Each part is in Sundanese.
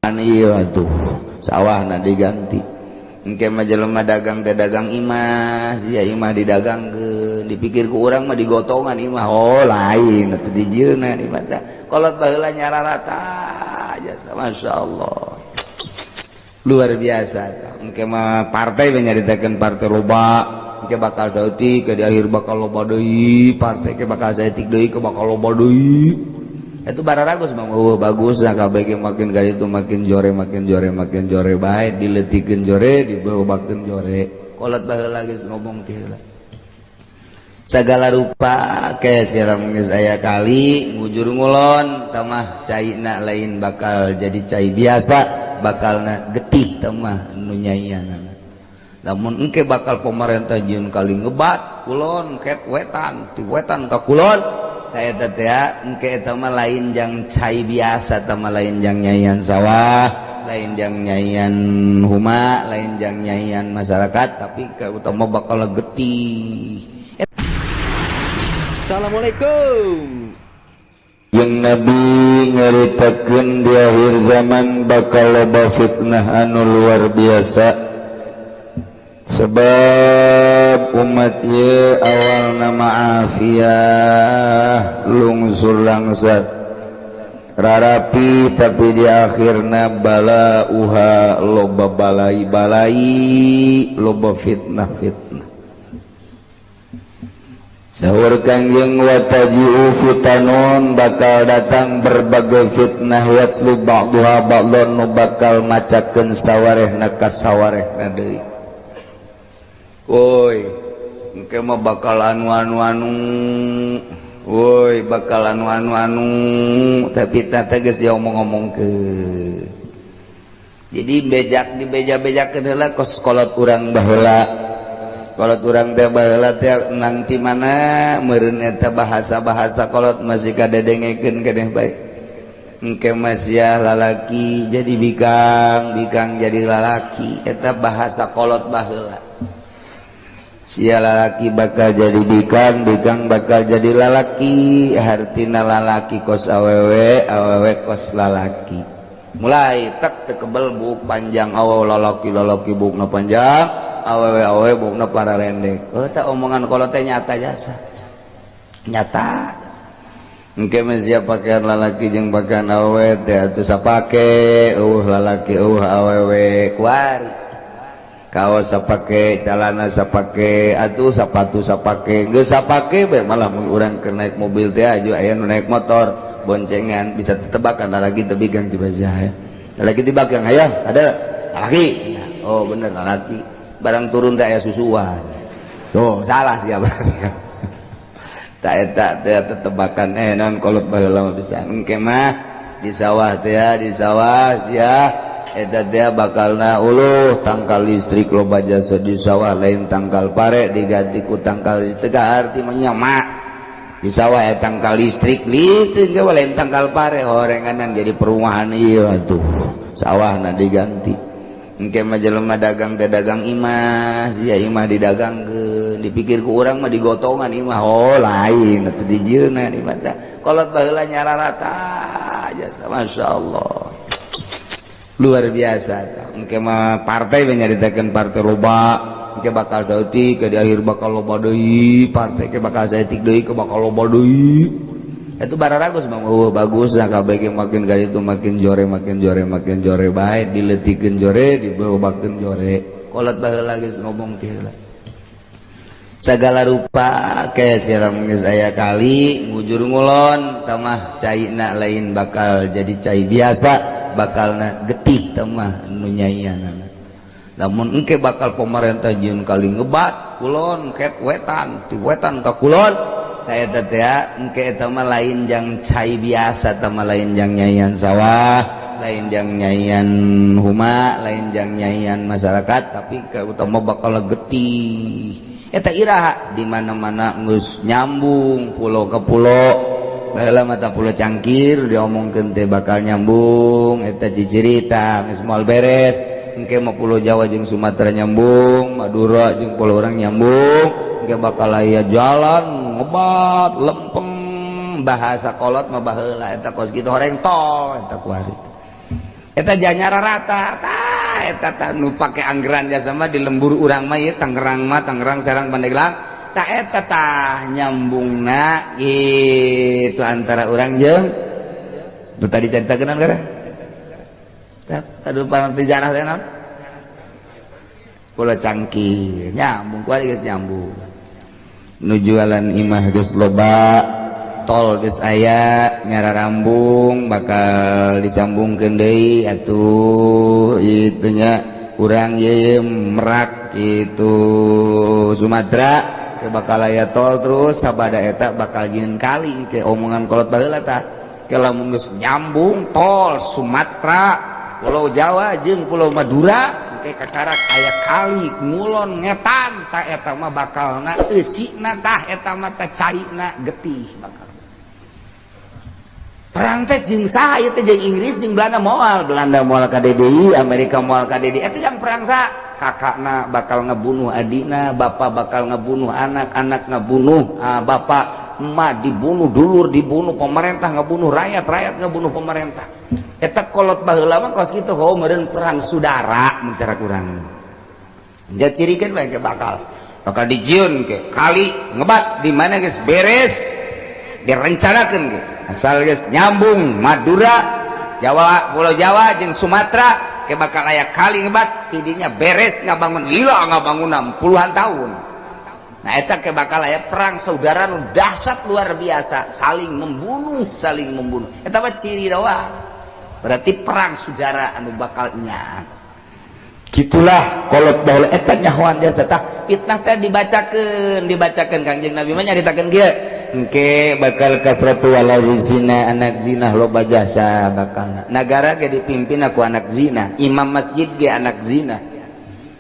Iya tuh sawah na diganti engke mah jelema dagang teh dagang imah sia imah didagangkeun dipikir ku urang mah digotongan imah oh lain atuh dijieuna imah teh kolot baheula nyararata jasa masyaallah luar biasa engke mah partai we nyaritakeun partai loba engke bakal saeutik ke di akhir bakal loba deui partai ke bakal saeutik deui ke bakal loba deui itu bararagus bang bagus nah kabeh makin kali itu makin jore baik diletikeun jore dibawakeun jore kolot baheula geus ngomong teh heula sagala rupa ke siram geus aya kali ngujur ngulon tamah caina lain bakal jadi cai biasa bakalna getih tamah nu nyaian namun engke bakal pemerintah jieun kali ngebat kulon ket wetan ti wetan ka kulon eta teh engke eta mah lain jang cai biasa eta mah lain jang nyaian sawah lain jang nyaian huma lain jang nyaian masyarakat tapi ka utama bakal getih. Assalamualaikum. Yang Nabi nyaritakeun di akhir zaman bakal loba fitnah anu luar biasa sebab umat ye awal nama afiyah lungsur langsat rarapi tapi di akhirna bala uha loba balai loba fitnah sahur kangjeng wataji'u fitanun bakal datang berbagai fitnah yatlu ba'duha ba'dun nu bakal macakeun sawarehna ka sawarehna deui. Woi, engke mah bakal anu bakal anu tapi tata geus diomong-omongkeun. Jadi di beja-bejakeun heula kos kolot urang baheula. Kolot urang teh baheula teh nanti mana meureun eta bahasa-bahasa kolot masih kadedengekeun keneh bae. Engke mah sia lalaki jadi bikang jadi lalaki eta bahasa kolot baheula. Sia lalaki bakal jadi bikang bakal jadi lalaki hartina lalaki kos awewe kos lalaki mulai tak tekebel buk panjang lalaki bukna panjang awewe bukna para rendek tak omongan kalau teh nyata jasa nyata engke mah sia pakaian lalaki jeung pakaian awewe teh atuh sapake lalaki awewe kuari kaos sapake celana sapake atuh sepatu sapake geus sapake bae malah mun urang keur naik mobil teh aju aya nu naik motor boncengan bisa tetebakan lagi teu bigang di bajah ya lagi di belakang aya ada laki oh bener laki barang turun teh aya susuan tuh salah sia berarti tak eta teh tetebakan naon kolot baheula mah bisa engke mah di sawah teh di sawah sia eta teh bakalna uluh tangkal listrik loba jasa di sawah lain tangkal pare diganti ku tangkal listrik arti menyama di sawah aya tangkal listrik ge lain tangkal pare horenganan jadi perumahan ieu atuh sawahna diganti engke mah jelema dagang teh dagang imah sia imah didagangkeun dipikir ku urang mah digotongan imah oh lain atuh dijieuna imah teh kolot baheula nyararata jasa masyaallah luar biasa engke mah partai we nyaritakeun partai loba engke bakal saeutik ke di akhir bakal loba deui partai ke bakal saeutik deui ke bakal loba deui itu bararagus bang bagus nah kabeh makin kali itu makin jore baik diletikeun jore dibawakeun jore kolot baheula geus ngomong teh heula sagala rupa ke siram geus aya kali ngujur ngulon tamah caina lain bakal jadi cai biasa bakalna getih tamah nu nyaian namun engke bakal pemerintah jieun kali ngebat kulon ket wetan ti wetan ka kulon ta eta teh engke eta mah lain jang cai biasa eta mah lain jang nyaian sawah lain jang nyaian huma lain jang nyaian masyarakat tapi ka utama bakal getih eta iraha di mana-mana geus nyambung pulau ke pulau baheula mata pulau Cangkir diomongkeun teh bakal nyambung eta cicirita geus moal beres engke mah pulau Jawa jeung Sumatera nyambung Madura jeung pulau urang nyambung engke bakal aya jalan ngebat lempeng bahasa kolot mah baheula eta kos kitu horeng tol eta kuari eta janyara rata eta nu pake anggeran jasa mah di lembur urang mah ieu Tangerang Serang Pandeglang eta nyambungna gitu antara urang jeung tu tadi caritakeun gara tadu sejarah teh naon Pulau Cangkir nyambung kuari geus nyambung nu jualan imah geus loba tol geus aya nyararambung bakal disambungkeun deui atuh itu nya urang ye Merak itu Sumatera ke bakal aya tol terus sabada eta bakal jieun kali ke omongan kolot baheula tah ke lamun geus nyambung tol Sumatera Pulau Jawa jeung Pulau Madura ke kakarak aya kali ngulon ngetan tah eta mah bakalna eusina tah eta mah teh caina getih bakal perang teh jeung saha ieu teh jeung Inggris jeung Belanda moal ka DDI Amerika moal ka DDI eta jang perang saha kakakna bakal ngebunuh adina bapak bakal ngebunuh anak ngebunuh bapak emak dibunuh dulur dibunuh pemerintah ngebunuh rakyat ngebunuh pemerintah eta kolot baheula mah kos kitu heuh meureun perang saudara mun cara kurang ja cirikeun bae ke bakal dijieun ke kali ngebat di mana geus beres direncanakeun ge asal geus nyambung Madura Jawa Pulau Jawa jeung Sumatera ke bakal aya kali ngebat tidinya beres ngabangun lila ngabangun puluhan tahun nah eta ke bakal aya perang saudara nu dahsyat luar biasa saling membunuh eta mah ciri doang berarti perang saudara anu bakal nya gitulah kolot baheula eta nyahoan jasa tah fitnah teh dibacakeun Kangjeng Nabi mah nyaritakeun kieu engke bakal kasratu walawi zina anak zina loba jasa bakal nagara ge dipimpin aku anak zina imam masjid ge anak zina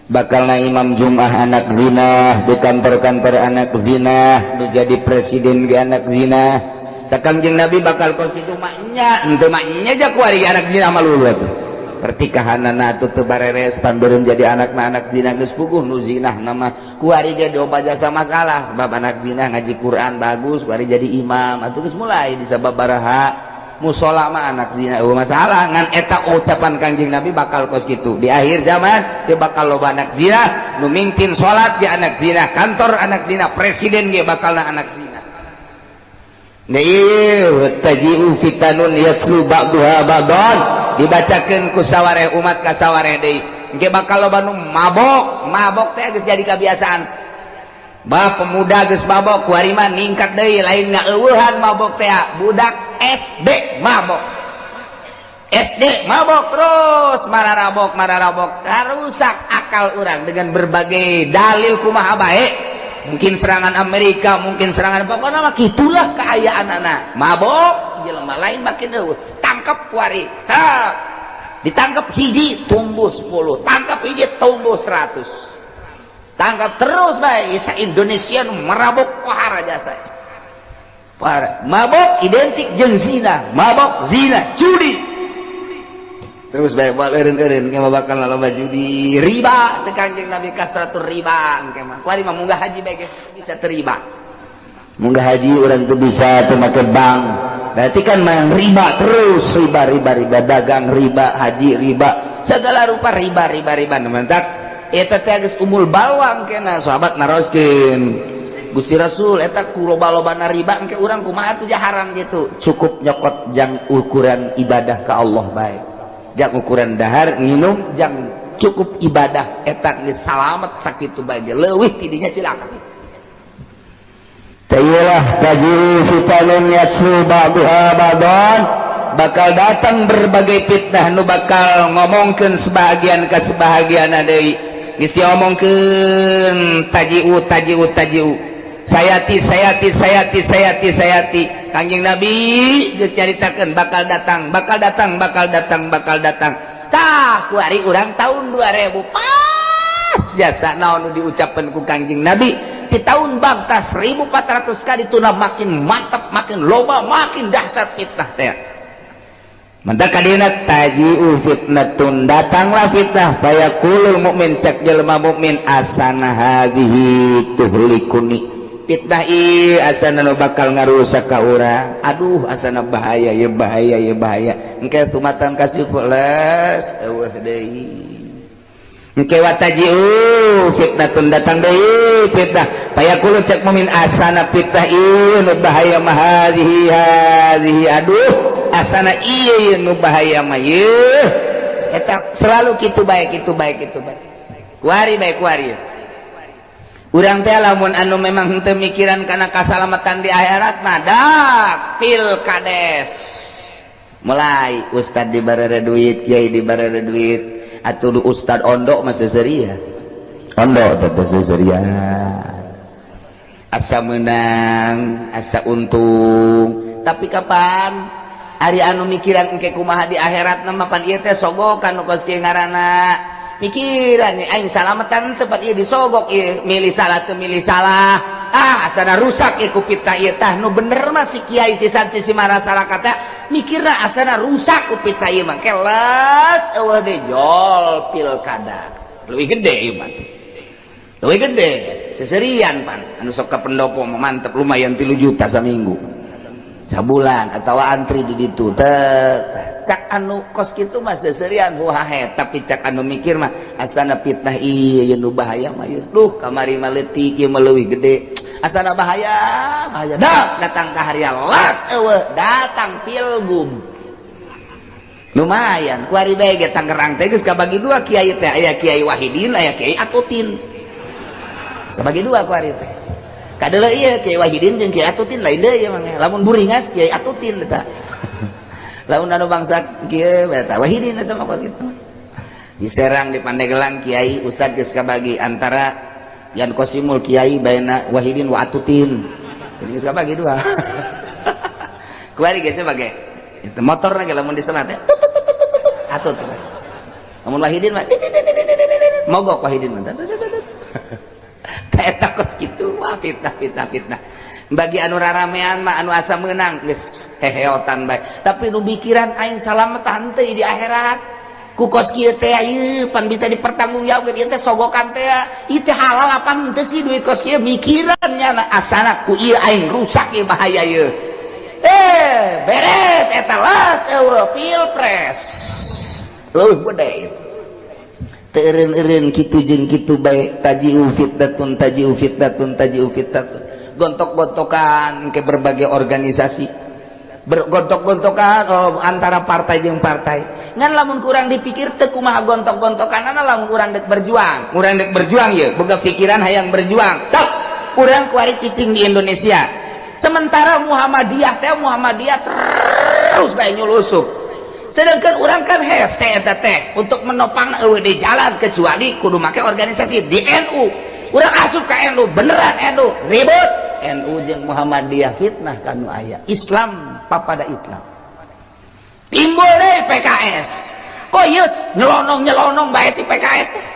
bakalna imam Jumat anak zina di kantor-kantor anak zina nu jadi presiden ge anak zina cak Kangjeng Nabi bakal kos kitu maknya henteu maknya jak kuari anak zina malulu atuh pertikahanana atuh teu bareres pan beureum jadi anakna anak zina geus puguh nu zinah nama kuari ge loba jasa masalah sebab anak zina ngaji Quran bagus kuari jadi imam atuh geus mulai disababaraha musola mah anak zina masalah ngan eta ucapan Kangjeng Nabi bakal kos kitu di akhir zaman teu bakal loba anak zina nu mingtin salat ge anak zina kantor anak zina presiden ge bakalna anak zina taji'u fitanun yatslu ba'duha ba'dan dibacakeun ku sawareh umat ka sawareh deui engke bakal loba nu mabok teh geus jadi kebiasaan bah pemuda geus mabok kuari mah ningkat deui lain ngaeuweuhan mabok teh budak SD mabok terus mararabok rusak akal urang dengan berbagai dalil kumaha bae mungkin serangan Amerika mungkin serangan pokokna mah kitulah kaayaan anak mabok jelema lain makin eueuh tangkap kuari ditangkap hiji tumbuh 10 tangkap hiji tumbuh 100 tangkap terus bae sa Indonesia nu marabok pahara jasa mabok identik jeung zina mabok zina judi terus bae eureun-eureun engke bakal loba judi riba teh Kangjeng Nabi kasratur riba engke mah kuari mah munggah haji bae bisa teriba munggah haji urang teu bisa teu make bank berarti kan mah riba terus riba dagang riba haji riba segala rupa riba nementak eta teh geus umul balwang kena sahabat naroskeun Gusti Rasul eta ku loba-lobana riba engke urang kumaha atuh haram gitu cukup nyokot jang ukuran ibadah ka Allah bae jang ukuran dahar nginum jang cukup ibadah eta geus salamet sakitu bae leuwih tidinya cilaka tayyulah tajiru fitanun yatslu ba'duha ba'dan bakal datang berbagai fitnah nu bakal ngomongkeun sebahagian ka sebahagianna deui geus diomongkeun tajiu sayati Kangjeng Nabi geus nyaritakeun bakal datang tah kuari urang tahun 2000 pas jasa naon nu diucapkeun ku Kangjeng Nabi di tahun bangta 1400 kali tuna makin mantap makin loba makin dahsyat fitnah teh mantap kadina taji'u fitnatun datanglah fitnah fayaqulul mukmin cek jelema mukmin asana hadhihi tuhlikuni fitnah ieu asana nu bakal ngarusak ka urang. Aduh asana bahaya ya bahaya ya bahaya. Engke sumatan kasih pulas eueuh deui. Engke watajiu fitnatun datang deui fitnah. Payakulu cek mumin asana fitnah ieu nu bahaya mah hazihi aduh asana ieu nu bahaya mah yeuh. Eta selalu kitu bae kitu bae kitu bae. Kuari bae kuari. Urang teh lamun anu memang henteu mikiran kana kasalamatan di akhirat mah dak pilkades. Mulai ustad dibaraha duit, kiai dibaraha duit, atuh ustad ondok mah seuseurian. Ondok teh seuseurian. Asa menang, asa untung. Tapi kapan ari anu mikiran engke kumaha di akhirat mah pan ieu teh sogokan nu kos kieu ngaranna. Mikiran nih aing salamatan tempat ieu disogok ieu milih salah teu milih salah asana rusak ieu ku fitnah ieu tah nu bener mah si kiai si santri si masyarakat teh mikirna asana rusak ku fitnah ieu mah kelas eueuh deui jol pilkada leuwih gede ieu mah leuwih gede seserian pan anu sok ka pendopo mah mantep lumayan 3 juta saminggu sabulan atawa antri di ditu teh cak anu kos kitu mah seserian huhahe tapi cak anu mikir mah asana fitnah ieu nu bahaya mah ieu duh kamari mah leutik ieu mah leuwih gede asana bahaya bahaya dak datang ka harian las eueuh datang pilgub lumayan ku ari bae ge Tangerang teh geus kabagi 2 kiai teh aya Kiai Wahidin aya Kiai Atutin sabagi 2 ku ari teh kadeuleu ieu Kiai Wahidin jeung Kiai Atutin lain deui mah lamun buringas Kiai Atutin eta laun anu bangsa kieu eta Wahidin eta mah kitu di Serang di Pandeglang Kiai Ustad geus kabagi antara Yan Kosimul Kiai baena Wahidin wa Atutin jadi geus kabagi 2 kuari geus bage itu motor lagi lamun diselat teh atut lamun Wahidin mah mogok Wahidin mah eta kos kitu wah fitnah bagi anu raramean mah anu asa meunang geus heheotan bae tapi nu pikiran aing salamatan teh di akhirat ku kos kieu teh ieu pan bisa dipertanggungjawabkeun ieu teh sogokan teh ieu teh halal apa henteu sih duit kos kieu mikiran nya asana ku ieu aing rusak ieu bahaya ieu beres eta las eueuh pilpres leuwih gede teu eureun kitu jeung kitu bae tajiu fitnatun gontok-gontokan ke berbagai organisasi bergontok-gontokan antara partai jeung partai ngan lamun kurang dipikir teu kumaha gontok-gontokanana lamun urang dek berjuang ye boga pikiran hayang berjuang tak urang kuari cicing di Indonesia sementara Muhammadiyah terus bae nyulusup sedangkan urang kan hese eta teh untuk menopang eueuh di jalan kecuali kudu make organisasi di NU urang asup ka NU beneran NU ribut NU jeung Muhammadiyah fitnah kanu aya Islam papada Islam timbul deui PKS kok ieu nyelonong bae si PKS teh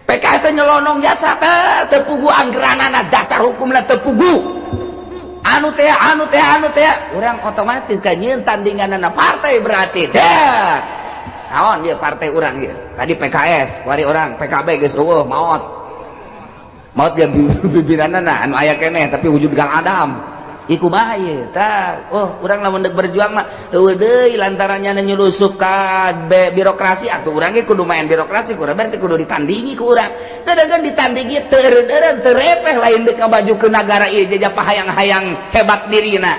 PKS teh nyelonong jasa teh pugu anggeranana dasar hukumna teu pugu anu teh urang otomatis ka nyieun tandinganana partai berarti dah naon ieu partai urang ieu tadi PKS wari urang PKB geus eueuh maut dia bibiranana anu aya keneh tapi wujud Gang Adam iku mah ieu tah urang lamun deuk berjuang mah eueuh deui lantarannya nyulusup ka birokrasi atuh urang ge kudu main birokrasi urang berarti kudu ditandingi ku urang sedangkan ditandingi teu eureun teu repeh lain deuk ngabajukeun nagara ieu jajah hayang-hayang hebat dirina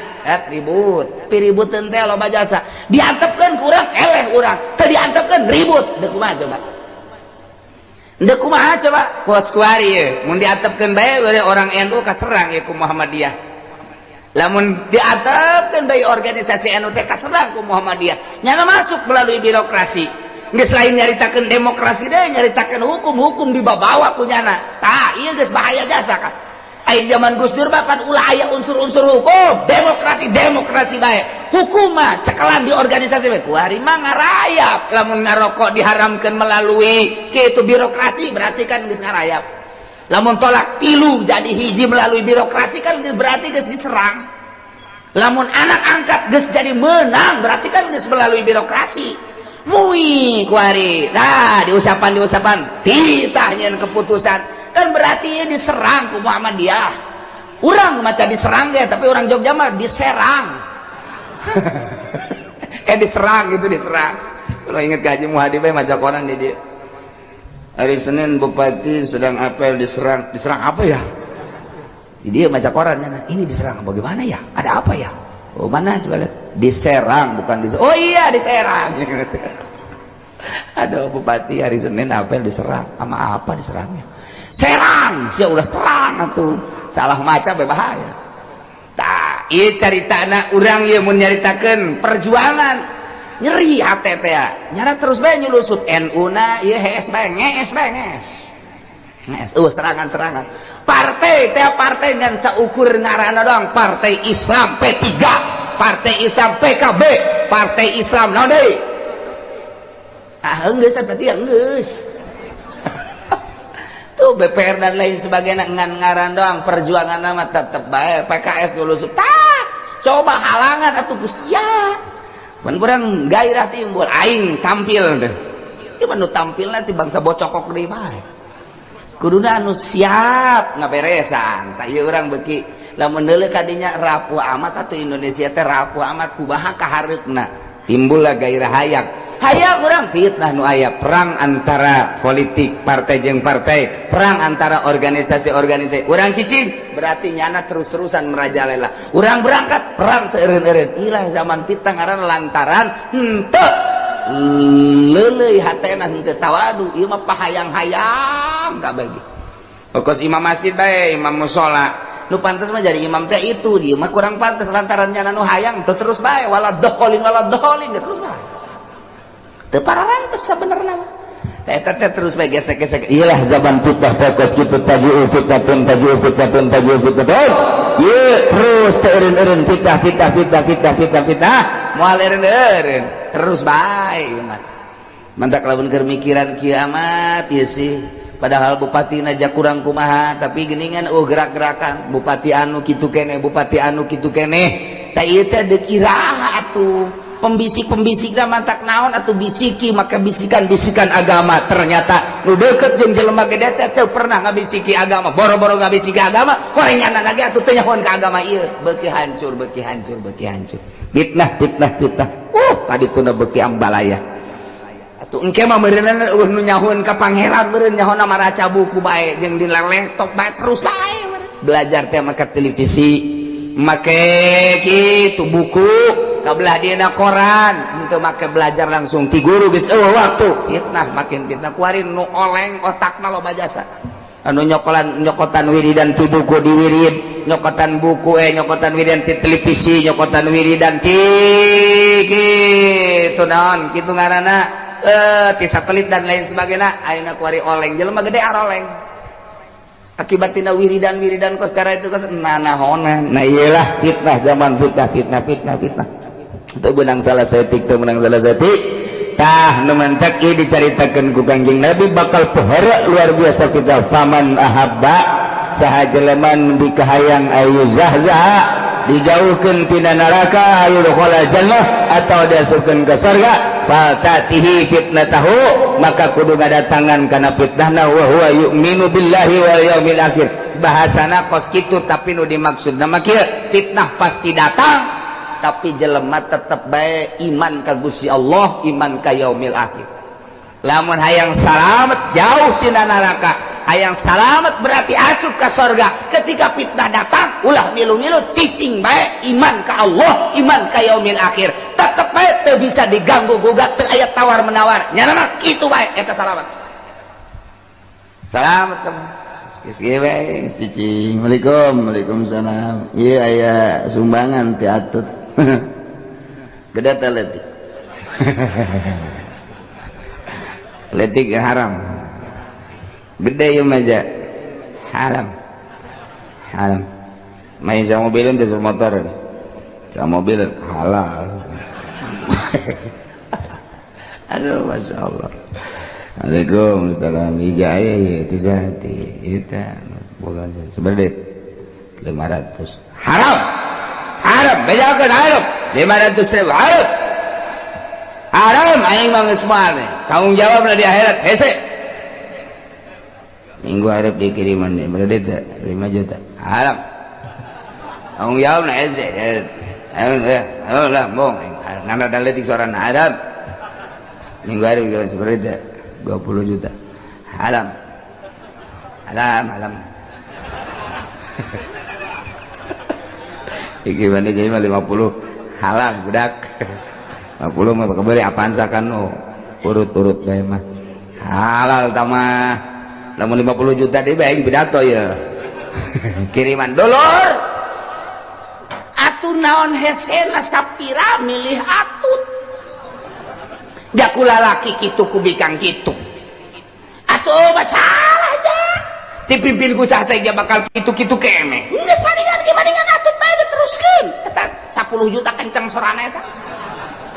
ribut piributkeun teh loba jasa diantepkeun ku urang eleh urang teu diantepkeun ribut deuk kumaha coba ndek kumaha coba kos kuari ye mun diatepkeun bae orang NU kaserang ye ku Muhammadiyah lamun diatepkeun bae organisasi NU teh kaserang ku Muhammadiyah nyana masuk melalui birokrasi geus lain nyaritakeun demokrasi deui nyaritakeun hukum dibawa ku nyana tah ieu geus bahaya jasa kan ai zaman Gus Dur mah kan ulah aya unsur-unsur hukum demokrasi bae hukum mah cekelan di organisasi bae kuari mah ngarayap lamun ngarokok diharamkeun melalui kitu birokrasi berarti kan geus ngarayap lamun tolak tilu jadi hiji melalui birokrasi kan berarti geus diserang lamun anak angkat geus jadi menang berarti kan geus melalui birokrasi mui kuari nah diusapan titah nyeun keputusan kan berarti diserang ku Muhammadiyah Urang maca diserang ge, tapi orang Jogja mah diserang. Diserang gitu, diserang. Kalau inget Haji Muhadi bae maca koran di dia. Hari Senin bupati sedang apel diserang. Diserang apa ya? Dia maca korannya. Ini diserang bagaimana ya? Ada apa ya? Oh mana coba lihat. Diserang bukan diserang. Oh iya diserang. Ada bupati hari Senin apel diserang. Sama apa diserangnya? Serang, sia udah serang atuh. Salah maca berbahaya. Tah, ieu caritana urang ieu mun nyaritakeun perjuangan nyeri hate teh ya. Nyara terus bae nyulusut NU-na ieu HS bae ngees bae ngees. Ngees serangan-serangan. Partai teh partai ngan saukur ngaranna doang Partai Islam P3, Partai Islam PKB, Partai Islam naon deui? Ah geus berarti geus. Tuh BPR dan lain sebagainya ngan ngaran doang perjuangan nama tetep bae PKS dulu coba halangan atuh sia mun urang gairah timbul aing tampil teh ieu mah nu tampilna si bangsa bocokok deui bae kuduna anu siap ngaberesan tah ieu urang beuki lamun deuleu kadinya rapuh amat atuh Indonesia teh rapuh amat kumaha kahareupna timbul lah gairah hayang orang fitnah nu aya perang antara politik partai jeung partai, perang antara organisasi-organisasi. Urang cicing berarti nyana terus-terusan merajalela. Urang berangkat perang teu eureun-eureun. Ilah zaman fitnah ngaran lantaran henteu leuleuy hatena henteu tawadu. Ieu mah pahayang-hayang ka bagi. Pokos imam masjid bae, imam mushola. Nu pantes mah jadi imam teh itu, dia mah kurang pantes lantaran nyana nu hayang teu terus bae wala doholin terus bae. Teu pararantes sabenerna mah. Eta teh terus bae gesek-gesek. Iyalah zaman fitnah fokus kitu tajiu fitnatun. Ieu terus teu eureun-eureun fitnah. Moal eureun-eureun. Terus bae ieu mah. Mantak lamun keur mikiran kiamat ieu sih. Padahal bupati naja kurang kumaha, tapi geuningan gerak-gerakan bupati anu kitu keneh, bupati anu kitu keneh. Tah ieu teh deuk iraha atuh. Pembisik-pembisik mantak naon atau bisiki maka bisikan-bisikan agama ternyata nu deukeut jeung jelema gede teh teu pernah ngabisiki agama boro-boro ngabisiki agama korengan lagi atuh teu nyahoan ka agama ieu beuki hancur fitnah kadituna beuki ambalaya atuh engke mah meureunna nu nyahoan ka pangeran meureun nyahoana maraca buku bae jeung di laptop bae terus bae belajar teh maka televisi make kitu buku kabelah dina koran untuk make belajar langsung ti guru geus waktu fitnah makin fitnah kuarin nu oleng otakna loba jasa anu nyokotan wiridan ti buku di wirid nyokotan buku nyokotan wiridan ti televisi nyokotan wiridan ti kitu naon kitu ngaranna ti satelit dan lain sebagainya ayeuna kuari oleng jelema gede aroleng akibat tina wiridan kos sekarang itu kos nanahonan nah iyalah fitnah zaman fitnah itu benang salah setik tah nu mentek ieu dicaritakeun ku Kangjeng Nabi bakal pohara luar biasa kita faman ahabba saha jelema nu dikahayang ayu zahzah dijauhkeun tina neraka ayu dukhala jannah atau diasupkeun ka surga fatatihi fitnatahu maka kudu ngadatangan kana fitnahna wa huwa yu'minu billahi wal yaumil akhir bahasana kos kitu tapi nu dimaksudna mah kieu fitnah pasti datang tapi jelema tetep bae iman ka Gusti Allah iman ka yaumil akhir lamun hayang salamet jauh tina neraka hayang salamet berarti asup ka surga ketika fitnah datang ulah milu-milu cicing bae iman ka Allah iman ka yaumil akhir tetep bae teu bisa diganggu gugat teu aya tawar menawar nyana kitu bae eta salamet teman Kieu bae cicing Waalaikumsalam ieu aya sumbangan ti atut gede teh letik letik haram gede ya meja haram main sama mobilin di motor sama mobil halal aduh masya Allah Waalaikumsalam ijaya ya tizati itu bukan sebenarnya 500 haram bejakeun haram 500.000 haram aing mah geus moal tanggung jawabna di akhirat hese minggu hareup dikiriman berarti 5 juta haram tanggung jawab na lah bong nanda daletik seorang Arab minggu hari bilang seperti itu 20 juta halam iki mana jadi 50 halam budak 50 mah kebeli apaan sakan urut-urut bae mah halal tamah lamun 50 juta di bae pidato ya kiriman dolor atuh naon hesena sapira milih atut da kula laki kitu kubikang kitu atuh masalah aja dipimpin ku saja bakal kitu-kitu kene geus maningan atut bae diteruskeun eta 10 juta kenceng sorana eta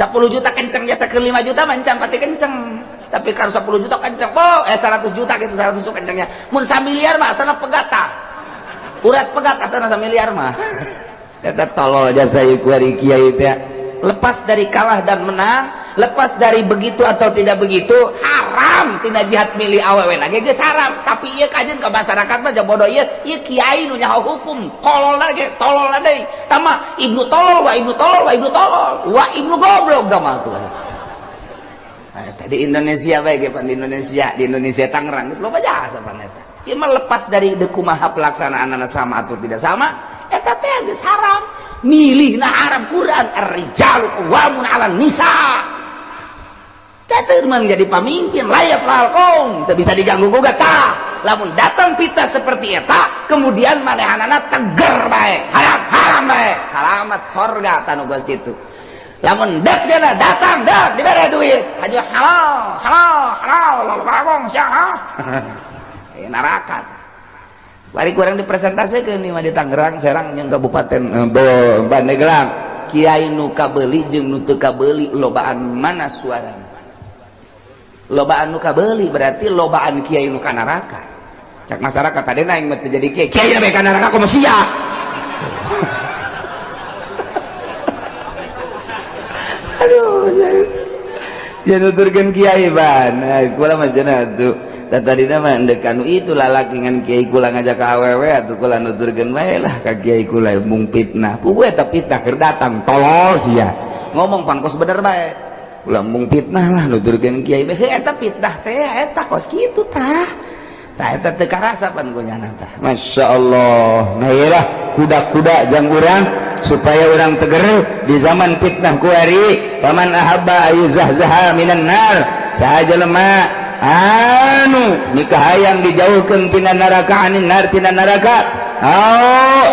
10 juta kenceng jasa ke 5 juta mancang pati kenceng tapi kalau 10 juta kenceng 100 juta gitu 100 juta kencengnya mun 1 miliar mah asana pegata urat pegata asana 1 miliar mah eta tolol jasa ieu ari kiai teh lepas dari kalah dan menang lepas dari begitu atau tidak begitu haram tina jihad milih awewe lagi geus haram tapi ieu kajeun ka masyarakat mah bodoh ieu kiai nu nyaho hukum kolol lagi tolol deui tama ibnu tolol wa ibnu goblok gama tuh di Indonesia bae ge di Indonesia Tangerang geus loba jasa pan eta ieu mah lepas dari kumaha pelaksanaanna sama atau tidak sama eta teh geus haram milihna haram Quran ar-rijalu qawwamun 'alan nisa teh menjadi pemimpin layak lalkong teu bisa diganggu gugat tah lamun datang fitnah seperti eta kemudian manehanana teger bae haram bae salamat surga tanu geus kitu lamun dak dana datang dak dibere duit haja halal lalkong sia neraka bari kurang dipresentasikan nih mah di Tangerang Serang yang kabupaten Pandeglang kiai nu kabeuli jeung nu teu kabeuli lobaan mana suarana lobaan nu kabeuli berarti lobaan kiai nu ka neraka cak masyarakat tadina yang mah jadi kiai bae ka neraka komo sia aduh ya nuturkeun kiai ban kula mah cenah atuh tadina mah endek anu itu lalaki ngan kiai kula ngajak ka awewe atuh kula nuturkeun bae lah ka kiai kula mung fitnah puguh eta fitnah keur datang tolol sia ngomong pangkos bener bae ulah mung fitnah lah nuturkeun kiai bae eta fitnah teh eta kos kitu tah eta teu karasa pan kunyana tah masyaallah nah ieulah kuda-kuda jang urang supaya urang teger di zaman fitnah ku ari paman ahabba ayuzahzaha minan nar saha jelema anu nikahayang dijauhkeun tina neraka anin nar tina neraka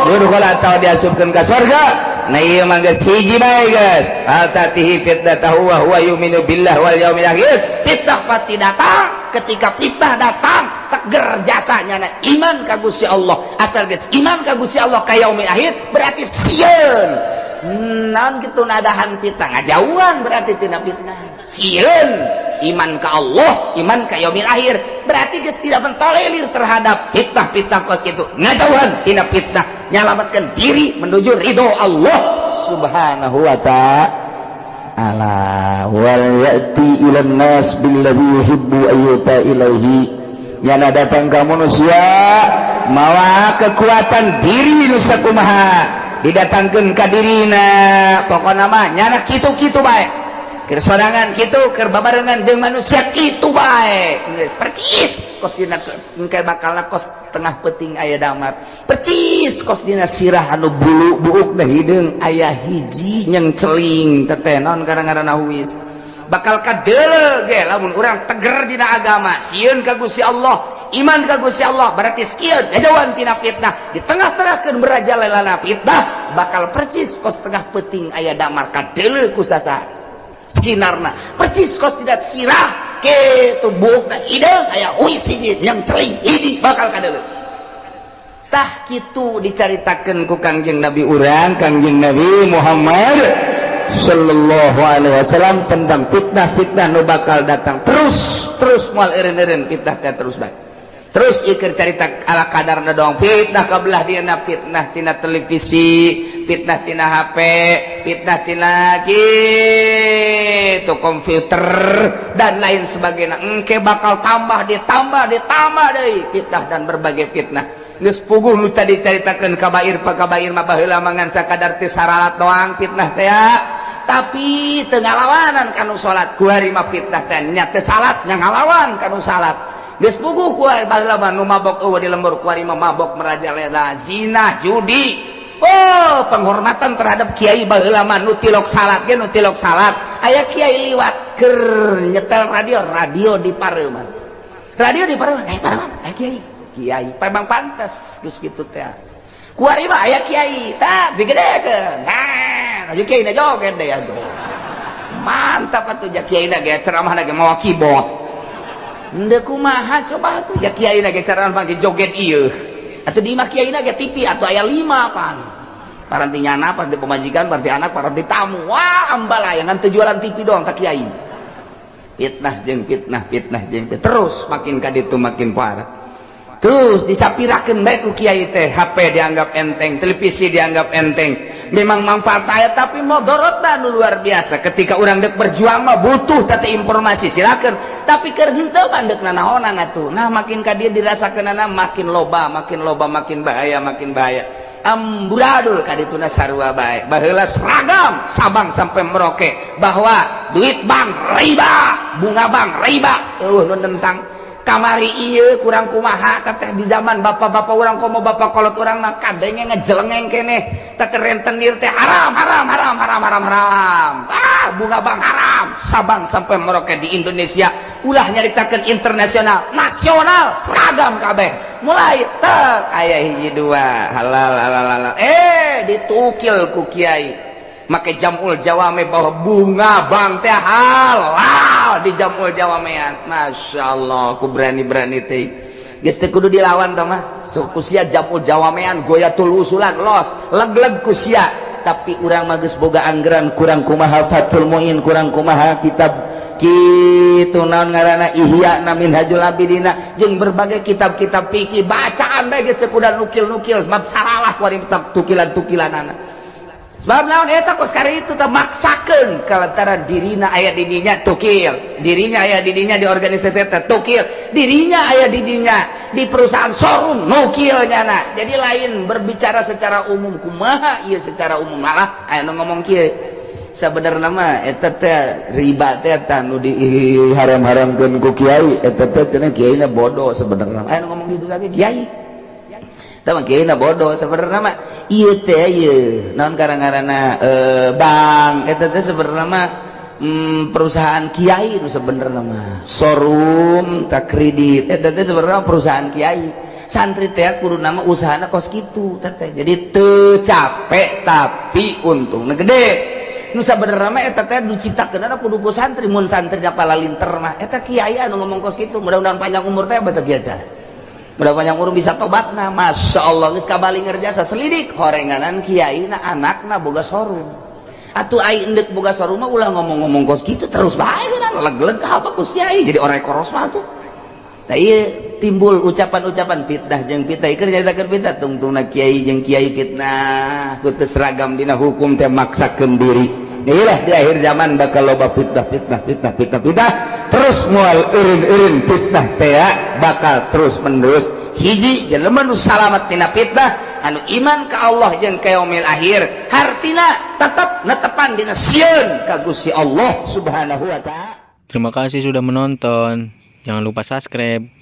durkhala tau diasupkeun ka surga nah ieu mah geus hiji bae geus atatihi fitnatahu wa huwa yu'minu billah wal yaumil akhir fitnah pasti datang ketika fitnah datang teger jasanya na iman ka Gusti Allah asal geus iman ka Gusti Allah ka yaumil akhir berarti sieun naon kitu nadahan fitnah ngajauhan berarti tina fitnah sieun iman ka Allah iman ka yaumil akhir berarti geus tidak mentolerir terhadap fitnah-fitnah kos kitu ngajauhan tina fitnah nyalamatkeun diri menuju ridho Allah subhanahu wa ta'ala wal ya'ti ilan nas billadhi yuhibbu ayyuta ilaihi yana datang ka manusia mawa kekuatan diri nu sakumaha didatangkeun ka dirina pokona mah nyana kitu-kitu bae keur sorangan kitu keur babarengan jeung manusia kitu bae geus percis kos dina engke bakalna kos tengah peuting aya damar percis kos dina sirah anu bulu buukna hideung aya hiji nyeng celing teteh naon ngaranna huwis bakal kadeuleu ge lamun urang teger dina agama sieun ka Gusti Allah iman ka Gusti Allah berarti sieun ngajauhan tina fitnah di tengah-tengahkeun merajalelana fitnah bakal percis kos tengah peuting aya damar kadeuleu ku sasaha sinarna percis kos tidak sirah kitu buukna hideung aya huwis hiji yang celing hiji bakal kadeuleu tah kitu dicaritakeun ku Kangjeng Nabi urang Kangjeng Nabi Muhammad sallallahu alaihi wasallam tentang fitnah-fitnah nu bakal datang terus moal eureun-eureun fitnah teh terus bae terus ikir cerita ala kadarna dong fitnah kabelah dina fitnah tina televisi fitnah tina HP fitnah tina kitu komputer dan lain sebagainya engke bakal tambah ditambah deui fitnah dan berbagai fitnah geus puguh nu tadi caritakeun kabair pakabair mah baheula mangan sakadar teu saralat doang fitnah teh ya. Tapi teu ngalawanan kanu salat ku hari mah fitnah teh nya teu salat nya ngalawan kanu salat. Geus puguh ku hari baheula mah nu mabok eueuh di lembur ku hari mah mabok merajalela zina judi. Oh, penghormatan terhadap kiai baheula mah nu tilok salat ge nu tilok salat. Aya kiai liwat keur nyetel radio di pareuman. Radio di pareuman, pareuman, aya kiai pemang pantes geus kitu teh. Ku ari mah aya kiai, tah digedekeun. Nah, aju kiai na joget deh atuh. Mantap atuh ja kiai na ge ceramahna ge mawa keyboard. Henteu kumaha coba atuh ja kiai na ge ceramah ge joget ieu. Atuh di imah kiai na ge TV atuh aya 5 pan. Paranti nyana, paranti pemajikan, paranti anak, paranti tamu. Wah, ambalayangan teu jualan TV doang tak kiai. Fitnah jeung fitnah, fitnah jeung fitnah. Terus makin ka ditu makin parah. Terus disapirakeun bae ku kiai teh, HP dianggap enteng, televisi dianggap enteng. Memang manfaat aya tapi modorotna nu luar biasa. Ketika urang deuk berjuang mah butuh teh informasi silakeun. Tapi keur henteu mandeukna naonan atuh. Nah makin ka dieu dirasakeunana makin loba, makin bahaya, makin bahaya. Amburadul kadituna sarua bae. Baheula seragam Sabang sampai Merauke bahwa duit bank riba, bunga bank riba. Eueuh nu tentang kamari ieu kurang kumaha teh di zaman bapak-bapak urang komo bapak kolot urang mah kadenge ngejelengeng keneh teh rentenir teh haram. Bunga bank haram. Sabang sampai Merauke di Indonesia ulah nyaritakeun internasional, nasional seragam kabeh. Mulai teh aya hiji dua halal ditukil ku kiai make jamul jawame bahwa bunga bank teh halal di jamul jawamean. Masyaallah ku berani teh geus teu kudu dilawan tah mah suku sia jamul jawamean goyatul usulan los leg-leg ku sia. Tapi urang mah geus boga anggaran kurang kumaha Fathul Muin kurang kumaha kitab kitu naon ngaranna Ihya na Minhajul Abidina jeung berbagai kitab-kitab fikih bacaan bae geus kudu nukil-nukil bab saralah ku ari tukilan-tukilanana. Sebab naon eta kos kari itu teh maksakeun kalantaran dirina aya di dinya tukil, dirinya aya di dinya di organisasi teh tukil, dirinya aya di dinya di perusahaan showroom nukilnya na. Jadi lain berbicara secara umum kumaha ieu secara umum malah aya nu ngomong kieu. Sabenerna mah eta teh riba teh tah nu diharam-haramkeun ku kiai eta teh cenah kiaina bodoh sabenerna. Aya nu ngomong gitu lagi kiai. Tah mah kiaina bodoh sabenerna mah ieu teh ieu naon ngaranna bank eta teh sabenerna mah perusahaan kiai nu sabenerna mah showroom tak kredit eta teh sabenerna perusahaan kiai. Santri teh kudu nama usahana kos kitu teh. Jadi teu capek tapi untungna gede. Nu sabenerna mah eta teh diciptakeunana kudu ku santri mun santrinya palalinter mah eta kiai anu ngomong kos kitu mudah-mudahan panjang umur teh beuteug kieu teh. Mudah panjang umur bisa tobatna. Masya Allah geus kabali ngerjasa selidik horenganan kiaina anakna boga showroom. Atuh ai endek boga showroom mah ulah ngomong-ngomong kos kitu terus bae beunang leg-leg apa ku kiai jadi orang koros mah tuh. Tah ieu timbul ucapan-ucapan fitnah jeung fitnah keur nyaritakeun fitnah tungtungna kiai jeung kiai fitnah ku teu seragam dina hukum teh maksakeun diri. Inilah di akhir zaman bakal loba fitnah terus moal eureun fitnah teh bakal terus menerus. Hiji jelema nu salamet tina fitnah anu iman ka Allah jeung ka yaumil akhir hartina tetep netepan dina sieun ka Gusti Allah Subhanahu wa taala. Terima kasih sudah menonton. Jangan lupa subscribe.